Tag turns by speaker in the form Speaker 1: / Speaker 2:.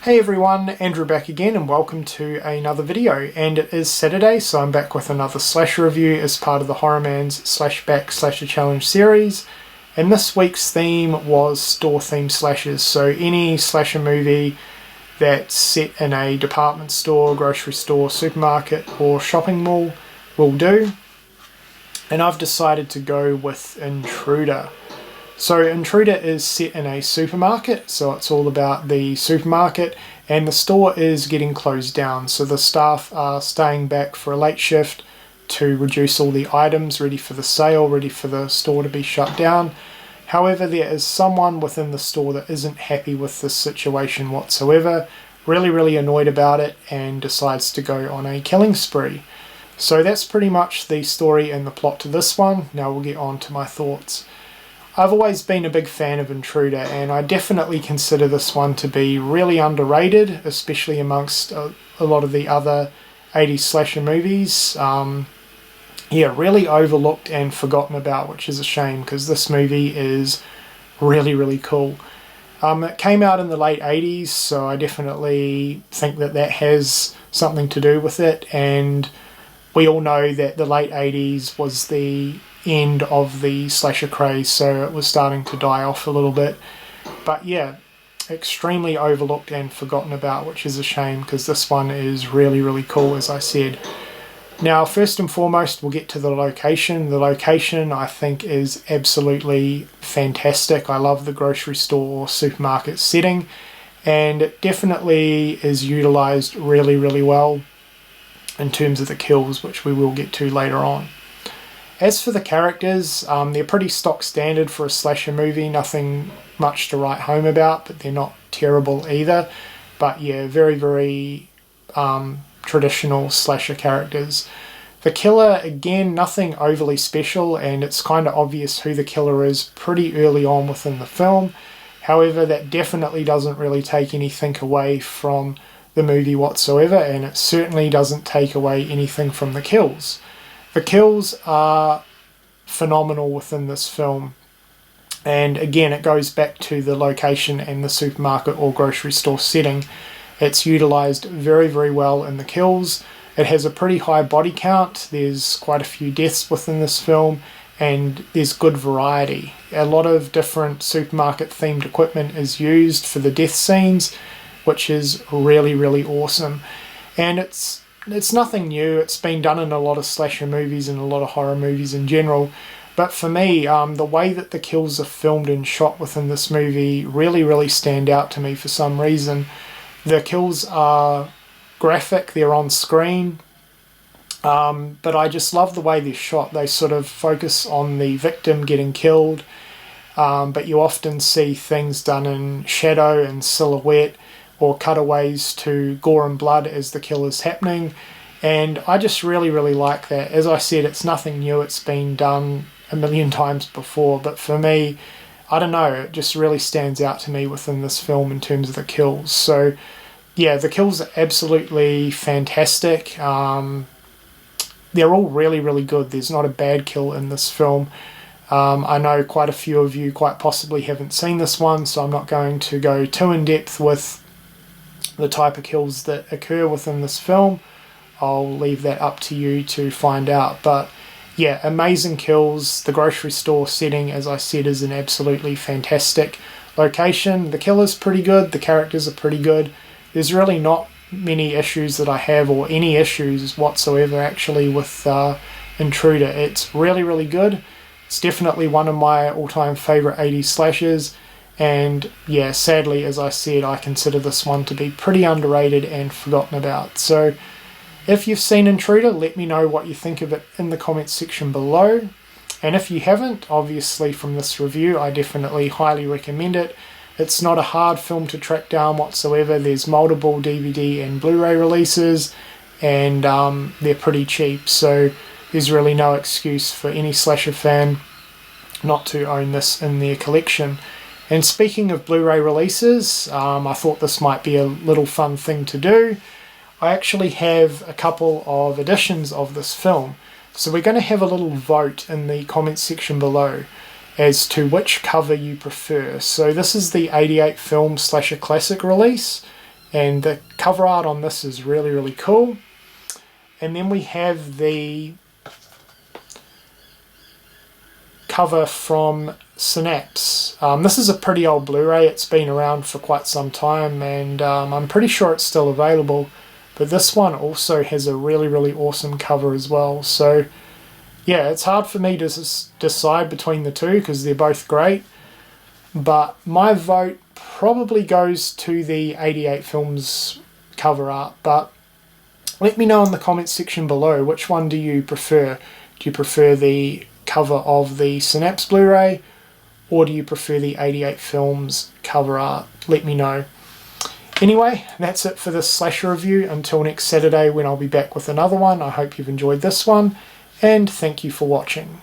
Speaker 1: Hey everyone, Andrew back again and welcome to another video. And it is Saturday, so I'm back with another slasher review as part of the HORRORmans Slashback Slasher Challenge series. And this week's theme was store-themed slashers, so any slasher movie that's set in a department store, grocery store, supermarket or shopping mall will do. And I've decided to go with Intruder. So Intruder is set in a supermarket, so it's all about the supermarket, and the store is getting closed down, so the staff are staying back for a late shift to reduce all the items ready for the sale, ready for the store to be shut down. However, there is someone within the store that isn't happy with this situation whatsoever, really annoyed about it, and decides to go on a killing spree. So that's pretty much the story and the plot to this one. Now we'll get on to my thoughts. I've always been a big fan of Intruder, and I definitely consider this one to be really underrated, especially amongst a lot of the other 80s slasher movies. Really overlooked and forgotten about, which is a shame because this movie is really cool. It came out in the late 80s, so I definitely think that has something to do with it, and we all know that the late 80s was the end of the slasher craze, so it was starting to die off a little bit. But yeah, extremely overlooked and forgotten about, which is a shame because this one is really cool, as I said. Now, first and foremost, we'll get to the location. The location, I think, is absolutely fantastic. I love the grocery store or supermarket setting, and it definitely is utilized really well in terms of the kills, which we will get to later on. As for the characters, they're pretty stock standard for a slasher movie, nothing much to write home about, but they're not terrible either. But yeah, very traditional slasher characters. The killer, again, nothing overly special, and it's kind of obvious who the killer is pretty early on within the film. However, that definitely doesn't really take anything away from the movie whatsoever, and it certainly doesn't take away anything from the kills. The kills are phenomenal within this film, and again it goes back to the location and the supermarket or grocery store setting. It's utilised very well in the kills. It has a pretty high body count, there's quite a few deaths within this film, and there's good variety. A lot of different supermarket themed equipment is used for the death scenes, which is really awesome. And it's nothing new. It's been done in a lot of slasher movies and a lot of horror movies in general. But for me, the way that the kills are filmed and shot within this movie really stand out to me for some reason. The kills are graphic, they're on screen, but I just love the way they're shot. They sort of focus on the victim getting killed, but you often see things done in shadow and silhouette, or cutaways to gore and blood as the kill is happening, and I just really like that. As I said, it's nothing new, it's been done a million times before, but for me, I don't know, it just really stands out to me within this film in terms of the kills. So yeah, the kills are absolutely fantastic. They're all really good. There's not a bad kill in this film. I know quite a few of you quite possibly haven't seen this one, so I'm not going to go too in depth with the type of kills that occur within this film. I'll leave that up to you to find out. But yeah, amazing kills. The grocery store setting, as I said, is an absolutely fantastic location. The killer's pretty good, the characters are pretty good. There's really not many issues that I have, or any issues whatsoever actually, with Intruder. It's really good. It's definitely one of my all-time favourite 80s slashers. And yeah, sadly, as I said, I consider this one to be pretty underrated and forgotten about. So if you've seen Intruder, let me know what you think of it in the comments section below. And if you haven't, obviously from this review, I definitely highly recommend it. It's not a hard film to track down whatsoever. There's multiple DVD and Blu-ray releases, and they're pretty cheap, so there's really no excuse for any slasher fan not to own this in their collection. And speaking of Blu-ray releases, I thought this might be a little fun thing to do. I actually have a couple of editions of this film, so we're going to have a little vote in the comments section below as to which cover you prefer. So this is the 88 film slasher classic release, And the cover art on this is really, really cool. And then we have the cover from Synapse. This is a pretty old Blu-ray. It's been around for quite some time, and I'm pretty sure it's still available. But this one also has a really, really awesome cover as well. So yeah, it's hard for me to decide between the two because they're both great. But my vote probably goes to the 88 Films cover art. But let me know in the comments section below, which one do you prefer? Do you prefer the cover of the Synapse Blu-ray, or do you prefer the 88 Films cover art? Let me know. Anyway, that's it for this slasher review. Until next Saturday when I'll be back with another one. I hope you've enjoyed this one, and thank you for watching.